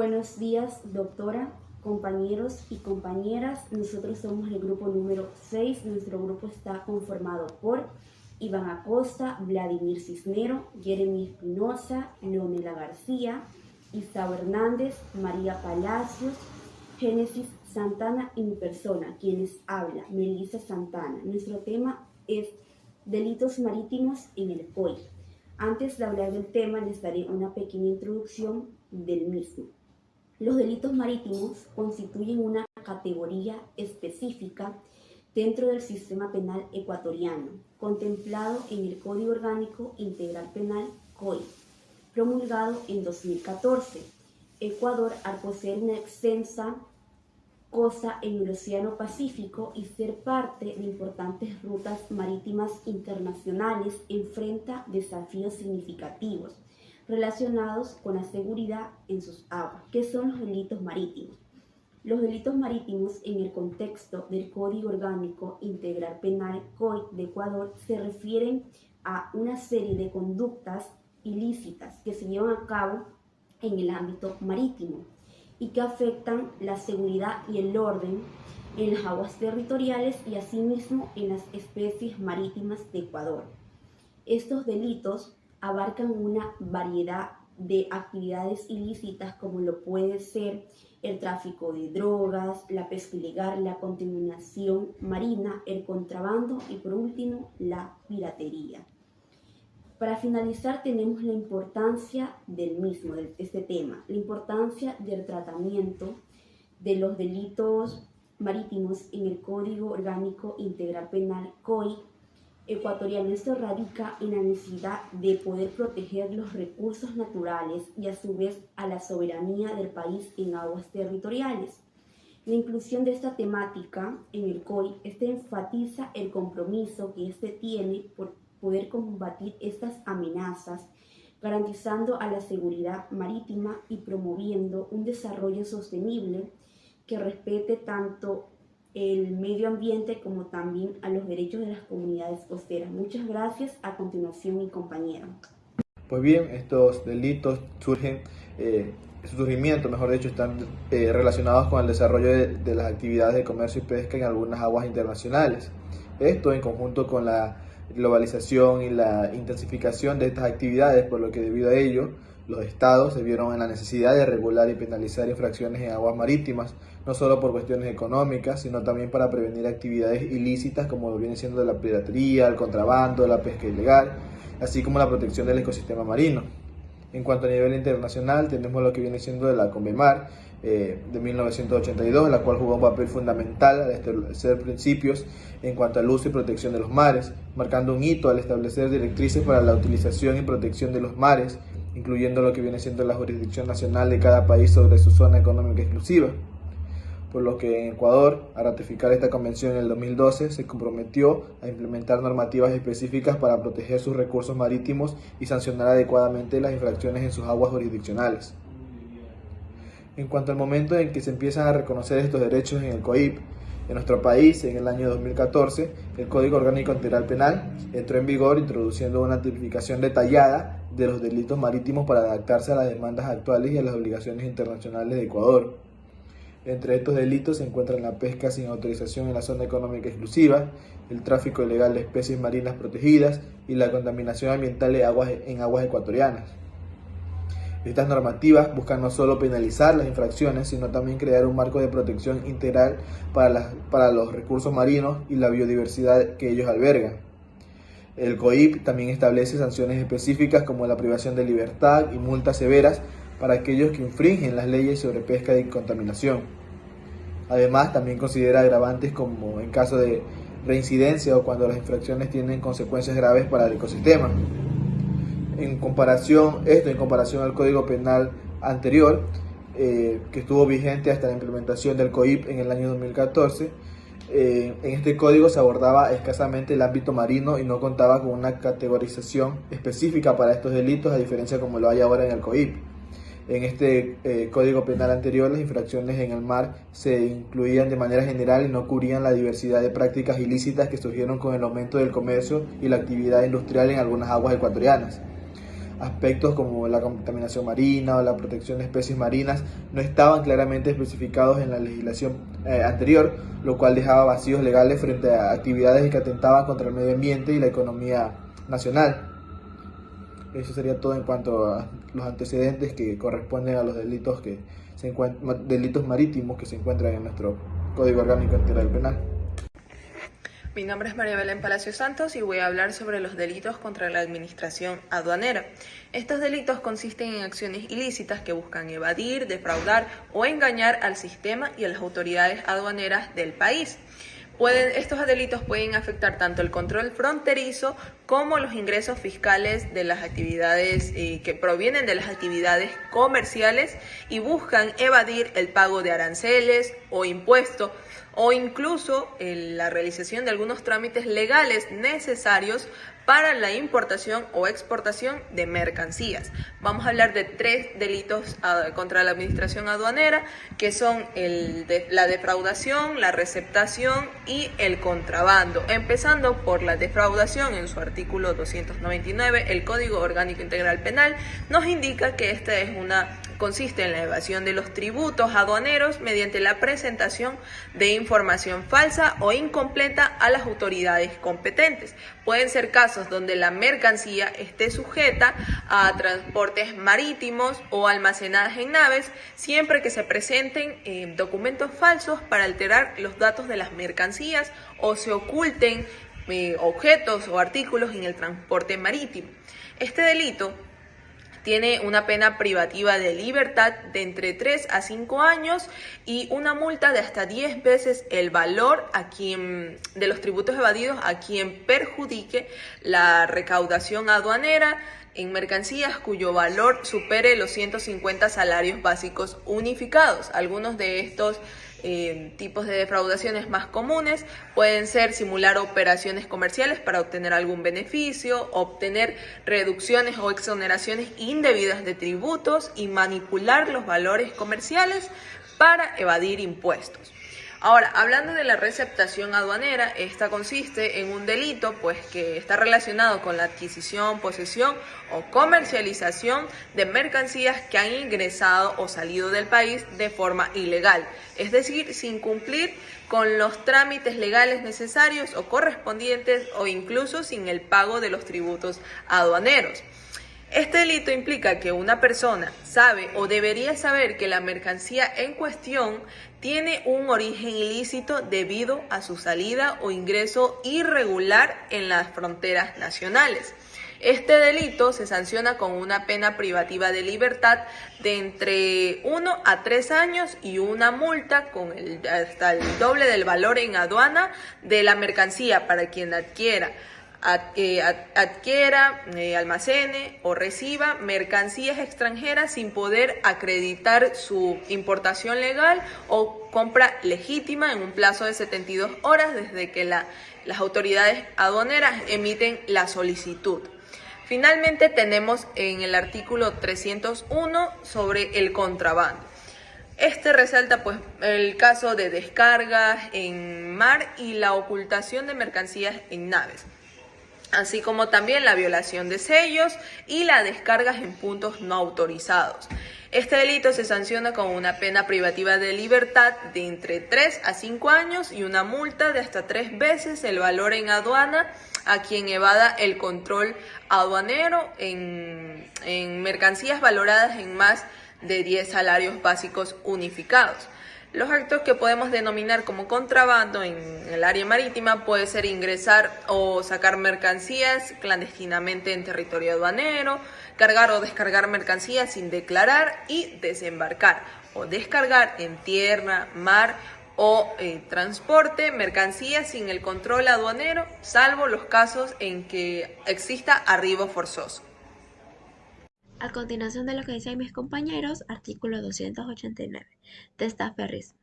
Buenos días, doctora, compañeros y compañeras. Nosotros somos el grupo número 6. Nuestro grupo está conformado por Iván Acosta, Vladimir Cisnero, Jeremy Espinosa, Leonela García, Isao Hernández, María Palacios, Génesis Santana y mi persona, quienes habla, Melissa Santana. Nuestro tema es delitos marítimos en el COI. Antes de hablar del tema, les daré una pequeña introducción del mismo. Los delitos marítimos constituyen una categoría específica dentro del sistema penal ecuatoriano, contemplado en el Código Orgánico Integral Penal COI, promulgado en 2014. Ecuador, al poseer una extensa costa en el Océano Pacífico y ser parte de importantes rutas marítimas internacionales, enfrenta desafíos significativos relacionados con la seguridad en sus aguas. ¿Qué son los delitos marítimos? Los delitos marítimos, en el contexto del Código Orgánico Integral Penal COI de Ecuador, se refieren a una serie de conductas ilícitas que se llevan a cabo en el ámbito marítimo y que afectan la seguridad y el orden en las aguas territoriales y asimismo en las especies marítimas de Ecuador. Estos delitos abarcan una variedad de actividades ilícitas como lo puede ser el tráfico de drogas, la pesca ilegal, la contaminación marina, el contrabando y por último la piratería. Para finalizar, tenemos la importancia del mismo, de este tema, la importancia del tratamiento de los delitos marítimos en el Código Orgánico Integral Penal COI ecuatoriano. Esto radica en la necesidad de poder proteger los recursos naturales y a su vez a la soberanía del país en aguas territoriales. La inclusión de esta temática en el COI, enfatiza el compromiso que tiene por poder combatir estas amenazas, garantizando a la seguridad marítima y promoviendo un desarrollo sostenible que respete tanto el medio ambiente como también a los derechos de las comunidades costeras. Muchas gracias. A continuación, mi compañero. Pues bien, estos delitos surgen, su surgimiento, mejor dicho, están relacionados con el desarrollo de las actividades de comercio y pesca en algunas aguas internacionales. Esto en conjunto con la globalización y la intensificación de estas actividades, por lo que debido a ello, los estados se vieron en la necesidad de regular y penalizar infracciones en aguas marítimas, no solo por cuestiones económicas, sino también para prevenir actividades ilícitas como lo viene siendo la piratería, el contrabando, la pesca ilegal, así como la protección del ecosistema marino. En cuanto a nivel internacional, tenemos lo que viene siendo de la CONVEMAR de 1982, la cual jugó un papel fundamental al establecer principios en cuanto al uso y protección de los mares, marcando un hito al establecer directrices para la utilización y protección de los mares, incluyendo lo que viene siendo la jurisdicción nacional de cada país sobre su zona económica exclusiva. Por lo que en Ecuador, al ratificar esta convención en el 2012, se comprometió a implementar normativas específicas para proteger sus recursos marítimos y sancionar adecuadamente las infracciones en sus aguas jurisdiccionales. En cuanto al momento en que se empiezan a reconocer estos derechos en el COIP, en nuestro país, en el año 2014, el Código Orgánico Integral Penal entró en vigor introduciendo una tipificación detallada de los delitos marítimos para adaptarse a las demandas actuales y a las obligaciones internacionales de Ecuador. Entre estos delitos se encuentran la pesca sin autorización en la zona económica exclusiva, el tráfico ilegal de especies marinas protegidas y la contaminación ambiental en aguas ecuatorianas. Estas normativas buscan no solo penalizar las infracciones, sino también crear un marco de protección integral para los recursos marinos y la biodiversidad que ellos albergan. El COIP también establece sanciones específicas como la privación de libertad y multas severas para aquellos que infringen las leyes sobre pesca y contaminación. Además, también considera agravantes como en caso de reincidencia o cuando las infracciones tienen consecuencias graves para el ecosistema. En comparación al Código Penal anterior, que estuvo vigente hasta la implementación del COIP en el año 2014, en este código se abordaba escasamente el ámbito marino y no contaba con una categorización específica para estos delitos, a diferencia como lo hay ahora en el COIP. En este Código Penal anterior, las infracciones en el mar se incluían de manera general y no cubrían la diversidad de prácticas ilícitas que surgieron con el aumento del comercio y la actividad industrial en algunas aguas ecuatorianas. aspectos como la contaminación marina o la protección de especies marinas no estaban claramente especificados en la legislación anterior, lo cual dejaba vacíos legales frente a actividades que atentaban contra el medio ambiente y la economía nacional. Eso sería todo en cuanto a los antecedentes que corresponden a los delitos delitos marítimos que se encuentran en nuestro Código Orgánico Integral Penal. Mi nombre es María Belén Palacio Santos y voy a hablar sobre los delitos contra la administración aduanera. Estos delitos consisten en acciones ilícitas que buscan evadir, defraudar o engañar al sistema y a las autoridades aduaneras del país. Estos delitos pueden afectar tanto el control fronterizo como los ingresos fiscales de las actividades que provienen de las actividades comerciales y buscan evadir el pago de aranceles o impuestos o incluso la realización de algunos trámites legales necesarios para la importación o exportación de mercancías. Vamos a hablar de 3 delitos contra la administración aduanera, que son la defraudación, la receptación y el contrabando. Empezando por la defraudación, en su artículo 299, el Código Orgánico Integral Penal nos indica que consiste en la evasión de los tributos aduaneros mediante la presentación de información falsa o incompleta a las autoridades competentes. Pueden ser casos donde la mercancía esté sujeta a transportes marítimos o almacenadas en naves, siempre que se presenten documentos falsos para alterar los datos de las mercancías o se oculten objetos o artículos en el transporte marítimo. Este delito tiene una pena privativa de libertad de entre 3 a 5 años y una multa de hasta 10 veces el valor de los tributos evadidos a quien perjudique la recaudación aduanera en mercancías cuyo valor supere los 150 salarios básicos unificados. Algunos de estos tipos de defraudaciones más comunes pueden ser simular operaciones comerciales para obtener algún beneficio, obtener reducciones o exoneraciones indebidas de tributos y manipular los valores comerciales para evadir impuestos. Ahora, hablando de la receptación aduanera, esta consiste en un delito que está relacionado con la adquisición, posesión o comercialización de mercancías que han ingresado o salido del país de forma ilegal, es decir, sin cumplir con los trámites legales necesarios o correspondientes o incluso sin el pago de los tributos aduaneros. Este delito implica que una persona sabe o debería saber que la mercancía en cuestión tiene un origen ilícito debido a su salida o ingreso irregular en las fronteras nacionales. Este delito se sanciona con una pena privativa de libertad de entre 1 a 3 años y una multa hasta el doble del valor en aduana de la mercancía para quien adquiera, almacene o reciba mercancías extranjeras sin poder acreditar su importación legal o compra legítima en un plazo de 72 horas desde que las autoridades aduaneras emiten la solicitud. Finalmente tenemos en el artículo 301 sobre el contrabando. Este resalta el caso de descargas en mar y la ocultación de mercancías en naves, así como también la violación de sellos y las descargas en puntos no autorizados. Este delito se sanciona con una pena privativa de libertad de entre 3 a 5 años y una multa de hasta 3 veces el valor en aduana a quien evada el control aduanero en mercancías valoradas en más de 10 salarios básicos unificados. Los actos que podemos denominar como contrabando en el área marítima puede ser ingresar o sacar mercancías clandestinamente en territorio aduanero, cargar o descargar mercancías sin declarar y desembarcar o descargar en tierra, mar o transporte mercancías sin el control aduanero, salvo los casos en que exista arribo forzoso. A continuación de lo que dicen mis compañeros, artículo 289, testaferrismo.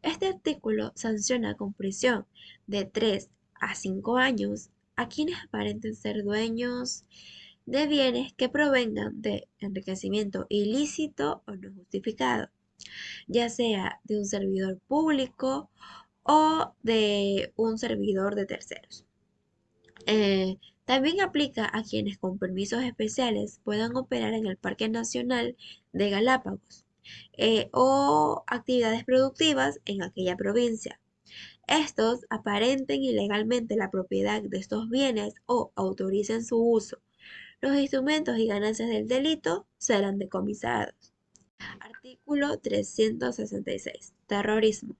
Este artículo sanciona con prisión de 3 a 5 años a quienes aparenten ser dueños de bienes que provengan de enriquecimiento ilícito o no justificado, ya sea de un servidor público o de un servidor de terceros. También aplica a quienes con permisos especiales puedan operar en el Parque Nacional de Galápagos o actividades productivas en aquella provincia. Estos aparenten ilegalmente la propiedad de estos bienes o autoricen su uso. Los instrumentos y ganancias del delito serán decomisados. Artículo 366. Terrorismo.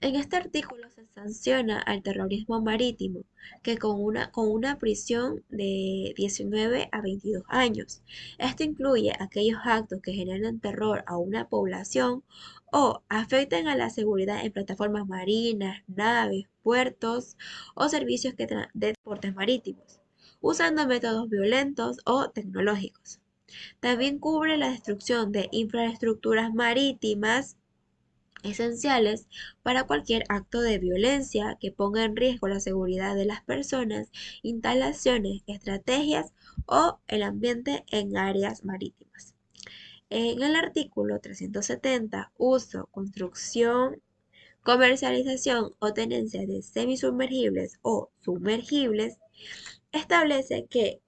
En este artículo se sanciona al terrorismo marítimo, que con una prisión de 19 a 22 años. Esto incluye aquellos actos que generan terror a una población o afecten a la seguridad en plataformas marinas, naves, puertos o servicios de transportes marítimos, usando métodos violentos o tecnológicos. También cubre la destrucción de infraestructuras marítimas esenciales para cualquier acto de violencia que ponga en riesgo la seguridad de las personas, instalaciones, estrategias o el ambiente en áreas marítimas. En el artículo 370, uso, construcción, comercialización o tenencia de semisumergibles o sumergibles, establece que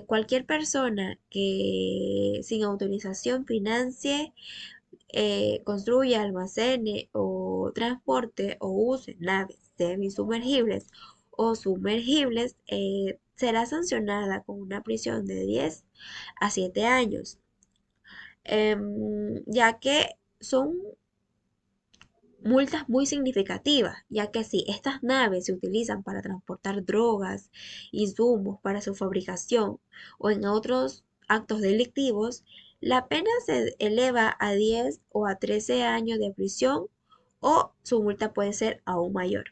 cualquier persona que sin autorización financie, construya, almacene o transporte o use naves semisumergibles o sumergibles será sancionada con una prisión de 10 a 7 años, ya que son multas muy significativas, ya que si estas naves se utilizan para transportar drogas, insumos para su fabricación o en otros actos delictivos, la pena se eleva a 10 o a 13 años de prisión o su multa puede ser aún mayor.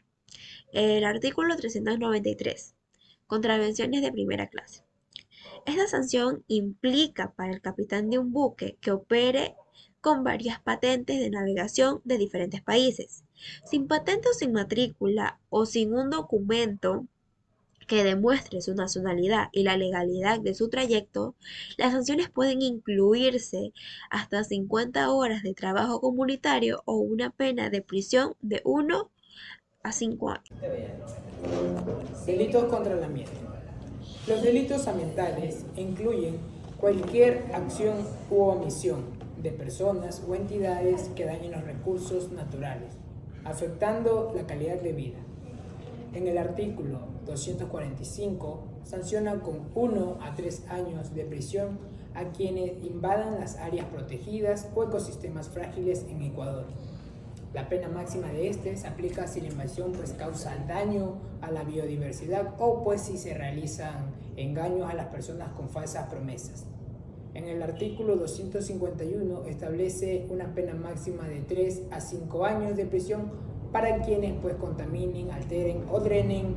El artículo 393. Contravenciones de primera clase. Esta sanción implica para el capitán de un buque que opere con varias patentes de navegación de diferentes países, sin patente o sin matrícula o sin un documento que demuestre su nacionalidad y la legalidad de su trayecto, las sanciones pueden incluirse hasta 50 horas de trabajo comunitario o una pena de prisión de 1 a 5 años. Delitos contra el ambiente. Los delitos ambientales incluyen cualquier acción u omisión de personas o entidades que dañen los recursos naturales, afectando la calidad de vida. En el artículo 245 sanciona con 1 a 3 años de prisión a quienes invadan las áreas protegidas o ecosistemas frágiles en Ecuador. La pena máxima de este se aplica si la invasión causa daño a la biodiversidad o si se realizan engaños a las personas con falsas promesas. En el artículo 251 establece una pena máxima de 3 a 5 años de prisión para quienes contaminen, alteren o drenen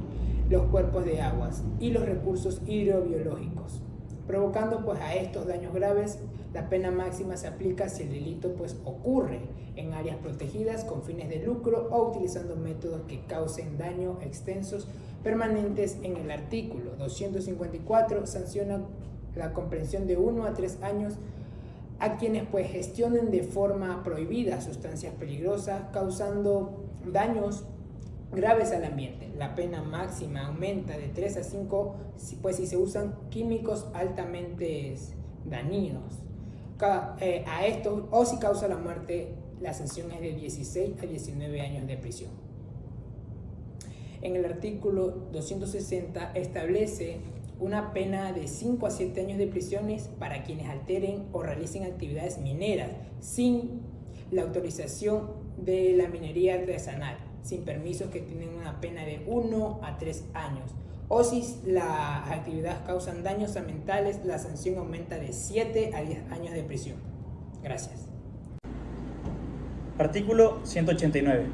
los cuerpos de aguas y los recursos hidrobiológicos, provocando a estos daños graves. La pena máxima se aplica si el delito ocurre en áreas protegidas con fines de lucro o utilizando métodos que causen daño extensos permanentes. En el artículo 254 sanciona la comprensión de 1 a 3 años a quienes gestionen de forma prohibida sustancias peligrosas causando daños graves al ambiente. La pena máxima aumenta de 3 a 5 si se usan químicos altamente dañinos a estos o si causa la muerte. La sanción es de 16 a 19 años de prisión. En el artículo 260 establece una pena de 5 a 7 años de prisiones para quienes alteren o realicen actividades mineras sin la autorización de la minería artesanal, sin permisos, que tienen una pena de 1 a 3 años. O si las actividades causan daños ambientales, la sanción aumenta de 7 a 10 años de prisión. Gracias. Artículo 189.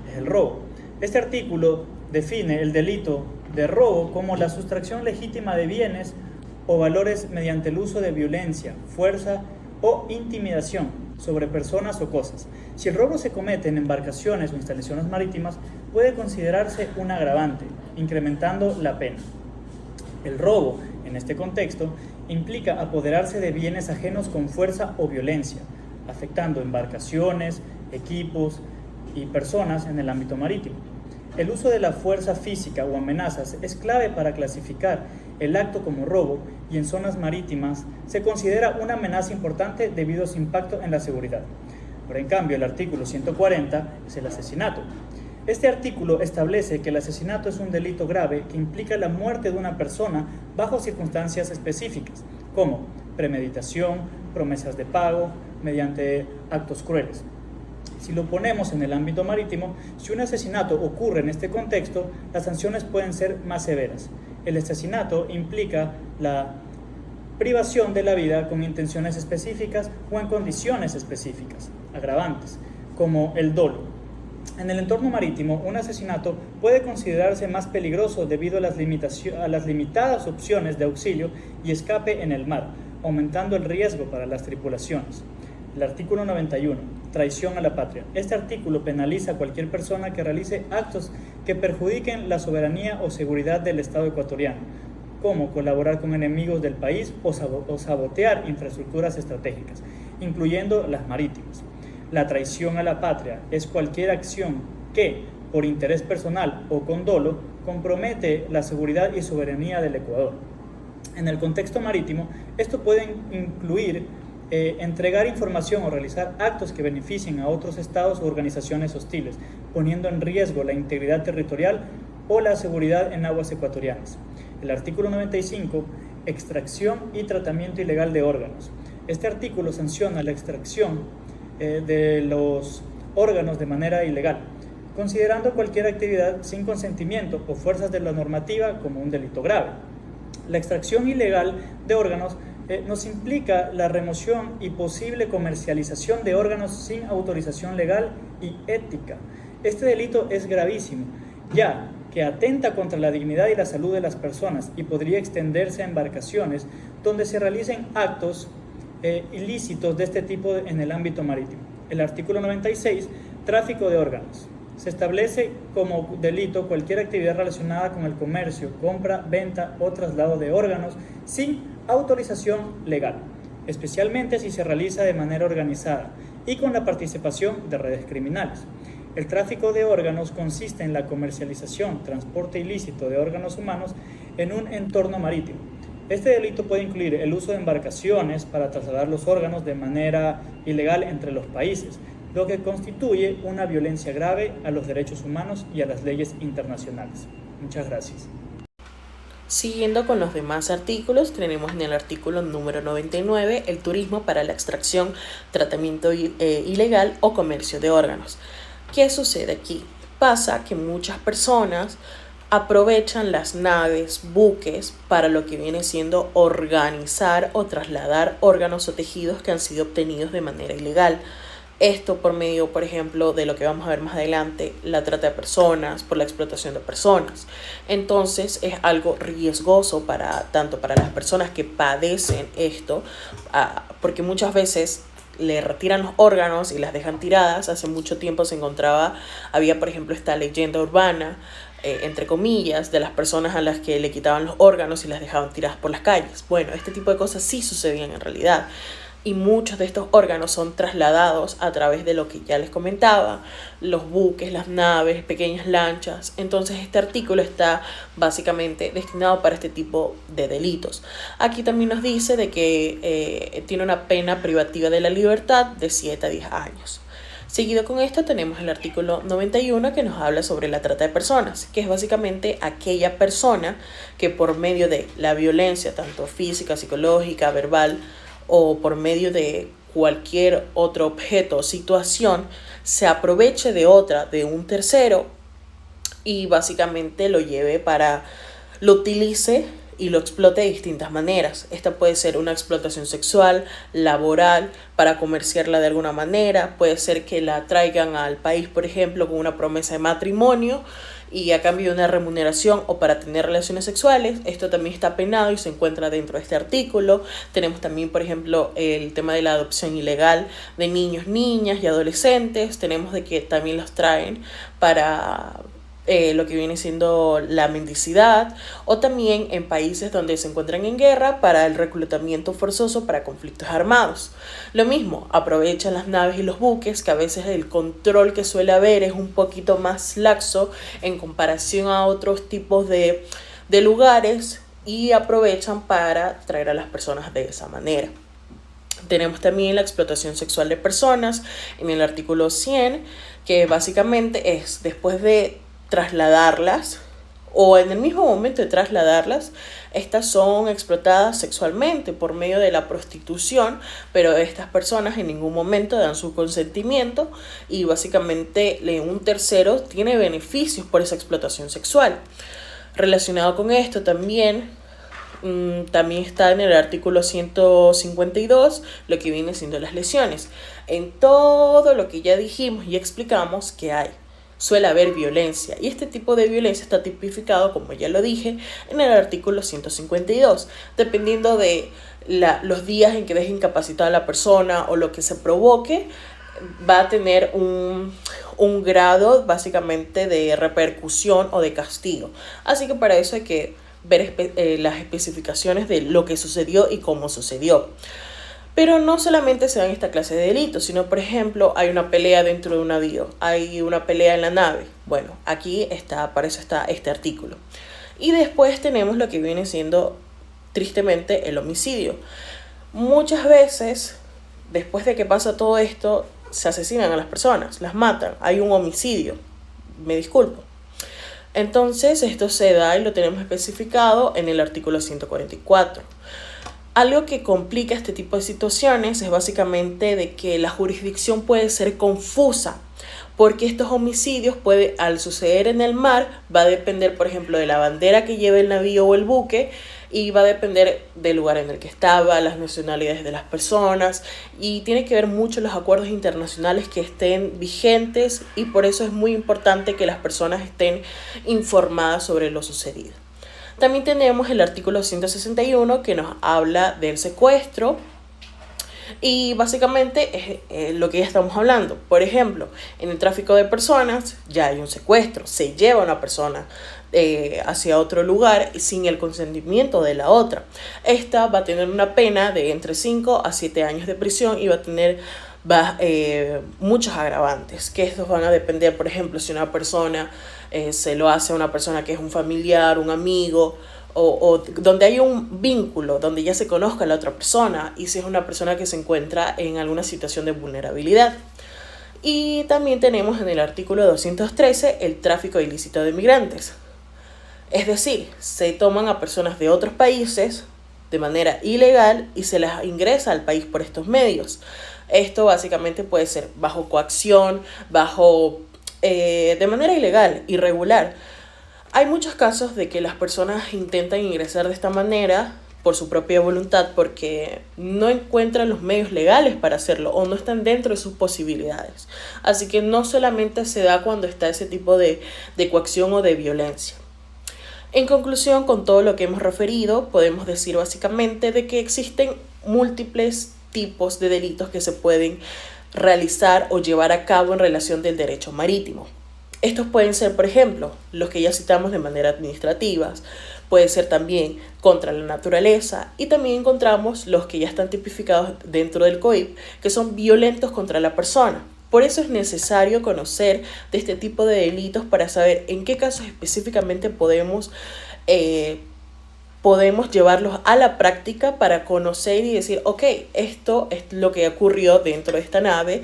Es el robo. Este artículo define el delito de robo como la sustracción legítima de bienes o valores mediante el uso de violencia, fuerza o intimidación sobre personas o cosas. Si el robo se comete en embarcaciones o instalaciones marítimas, puede considerarse un agravante, incrementando la pena. El robo, en este contexto, implica apoderarse de bienes ajenos con fuerza o violencia, afectando embarcaciones, equipos y personas en el ámbito marítimo. El uso de la fuerza física o amenazas es clave para clasificar el acto como robo y en zonas marítimas se considera una amenaza importante debido a su impacto en la seguridad. Pero en cambio, el artículo 140 es el asesinato. Este artículo establece que el asesinato es un delito grave que implica la muerte de una persona bajo circunstancias específicas, como premeditación, promesas de pago, mediante actos crueles. Si lo ponemos en el ámbito marítimo, si un asesinato ocurre en este contexto, las sanciones pueden ser más severas. El asesinato implica la privación de la vida con intenciones específicas o en condiciones específicas, agravantes, como el dolo. En el entorno marítimo, un asesinato puede considerarse más peligroso debido a las limitadas opciones de auxilio y escape en el mar, aumentando el riesgo para las tripulaciones. El artículo 91, traición a la patria. Este artículo penaliza a cualquier persona que realice actos que perjudiquen la soberanía o seguridad del Estado ecuatoriano, como colaborar con enemigos del país o sabotear infraestructuras estratégicas, incluyendo las marítimas. La traición a la patria es cualquier acción que, por interés personal o con dolo, compromete la seguridad y soberanía del Ecuador. En el contexto marítimo, esto puede incluir entregar información o realizar actos que beneficien a otros estados o organizaciones hostiles, poniendo en riesgo la integridad territorial o la seguridad en aguas ecuatorianas. El artículo 95, extracción y tratamiento ilegal de órganos. Este artículo sanciona la extracción de los órganos de manera ilegal, considerando cualquier actividad sin consentimiento o fuerzas de la normativa como un delito grave. La extracción ilegal de órganos nos implica la remoción y posible comercialización de órganos sin autorización legal y ética. Este delito es gravísimo, ya que atenta contra la dignidad y la salud de las personas y podría extenderse a embarcaciones donde se realicen actos ilícitos de este tipo en el ámbito marítimo. El artículo 96, tráfico de órganos. Se establece como delito cualquier actividad relacionada con el comercio, compra, venta o traslado de órganos sin autorización legal, especialmente si se realiza de manera organizada y con la participación de redes criminales. El tráfico de órganos consiste en la comercialización, transporte ilícito de órganos humanos en un entorno marítimo. Este delito puede incluir el uso de embarcaciones para trasladar los órganos de manera ilegal entre los países, lo que constituye una violencia grave a los derechos humanos y a las leyes internacionales. Muchas gracias. Siguiendo con los demás artículos, tenemos en el artículo número 99 el turismo para la extracción, tratamiento ilegal o comercio de órganos. ¿Qué sucede aquí? Pasa que muchas personas aprovechan las naves, buques, para lo que viene siendo organizar o trasladar órganos o tejidos que han sido obtenidos de manera ilegal. Esto por medio, por ejemplo, de lo que vamos a ver más adelante, la trata de personas, por la explotación de personas. Entonces es algo riesgoso tanto para las personas que padecen esto, porque muchas veces le retiran los órganos y las dejan tiradas. Hace mucho tiempo había por ejemplo esta leyenda urbana, entre comillas, de las personas a las que le quitaban los órganos y las dejaban tiradas por las calles. Bueno, este tipo de cosas sí sucedían en realidad. Y muchos de estos órganos son trasladados a través de lo que ya les comentaba, los buques, las naves, pequeñas lanchas. Entonces este artículo está básicamente destinado para este tipo de delitos. Aquí también nos dice de que tiene una pena privativa de la libertad de 7 a 10 años. Seguido con esto tenemos el artículo 91 que nos habla sobre la trata de personas, que es básicamente aquella persona que por medio de la violencia, tanto física, psicológica, verbal, o por medio de cualquier otro objeto o situación, se aproveche de un tercero y básicamente lo utilice y lo explote de distintas maneras. Esta puede ser una explotación sexual, laboral, para comerciarla de alguna manera. Puede ser que la traigan al país, por ejemplo, con una promesa de matrimonio y a cambio de una remuneración o para tener relaciones sexuales. Esto también está penado y se encuentra dentro de este artículo. Tenemos también, por ejemplo, el tema de la adopción ilegal de niños, niñas y adolescentes. Tenemos de que también los traen para lo que viene siendo la mendicidad, o también en países donde se encuentran en guerra para el reclutamiento forzoso para conflictos armados. Lo mismo, aprovechan las naves y los buques, que a veces el control que suele haber es un poquito más laxo en comparación a otros tipos de lugares, y aprovechan para traer a las personas de esa manera. Tenemos también la explotación sexual de personas en el artículo 100, que básicamente es después de trasladarlas o en el mismo momento de trasladarlas, estas son explotadas sexualmente por medio de la prostitución, pero estas personas en ningún momento dan su consentimiento y básicamente un tercero tiene beneficios por esa explotación sexual. Relacionado con esto también está en el artículo 152 lo que viene siendo las lesiones. En todo lo que ya dijimos y explicamos que suele haber violencia, y este tipo de violencia está tipificado, como ya lo dije, en el artículo 152, dependiendo de los días en que deje incapacitada a la persona o lo que se provoque, va a tener un grado básicamente de repercusión o de castigo. Así que para eso hay que ver las especificaciones de lo que sucedió y cómo sucedió. Pero no solamente se dan esta clase de delitos, sino, por ejemplo, hay una pelea dentro de un navío, hay una pelea en la nave. Bueno, aquí para eso está este artículo. Y después tenemos lo que viene siendo, tristemente, el homicidio. Muchas veces, después de que pasa todo esto, se asesinan a las personas, las matan, hay un homicidio, me disculpo. Entonces, esto se da y lo tenemos especificado en el artículo 144. Algo que complica este tipo de situaciones es básicamente de que la jurisdicción puede ser confusa, porque estos homicidios al suceder en el mar, va a depender, por ejemplo, de la bandera que lleve el navío o el buque, y va a depender del lugar en el que estaba, las nacionalidades de las personas, y tiene que ver mucho los acuerdos internacionales que estén vigentes, y por eso es muy importante que las personas estén informadas sobre lo sucedido. También tenemos el artículo 161 que nos habla del secuestro y básicamente es lo que ya estamos hablando. Por ejemplo, en el tráfico de personas ya hay un secuestro, se lleva a una persona hacia otro lugar sin el consentimiento de la otra. Esta va a tener una pena de entre 5 a 7 años de prisión y va a tener muchos agravantes, que estos van a depender, por ejemplo, si una persona se lo hace a una persona que es un familiar, un amigo, o donde hay un vínculo, donde ya se conozca a la otra persona, y si es una persona que se encuentra en alguna situación de vulnerabilidad. Y también tenemos en el artículo 213 el tráfico ilícito de migrantes. Es decir, se toman a personas de otros países de manera ilegal y se las ingresa al país por estos medios. Esto básicamente puede ser bajo coacción, de manera ilegal, irregular. Hay muchos casos de que las personas intentan ingresar de esta manera por su propia voluntad porque no encuentran los medios legales para hacerlo o no están dentro de sus posibilidades. Así que no solamente se da cuando está ese tipo de coacción o de violencia. En conclusión, con todo lo que hemos referido, podemos decir básicamente de que existen múltiples tipos de delitos que se pueden realizar o llevar a cabo en relación del derecho marítimo. Estos pueden ser, por ejemplo, los que ya citamos de manera administrativa, puede ser también contra la naturaleza, y también encontramos los que ya están tipificados dentro del COIP, que son violentos contra la persona. Por eso es necesario conocer de este tipo de delitos para saber en qué casos específicamente podemos llevarlos a la práctica para conocer y decir, ok, esto es lo que ocurrió dentro de esta nave,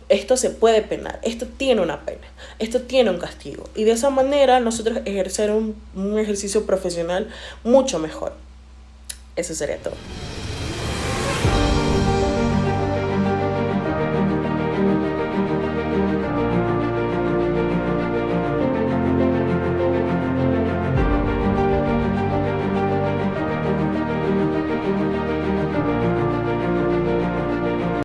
esto se puede penar, esto tiene una pena, esto tiene un castigo. Y de esa manera nosotros ejercer un ejercicio profesional mucho mejor. Eso sería todo.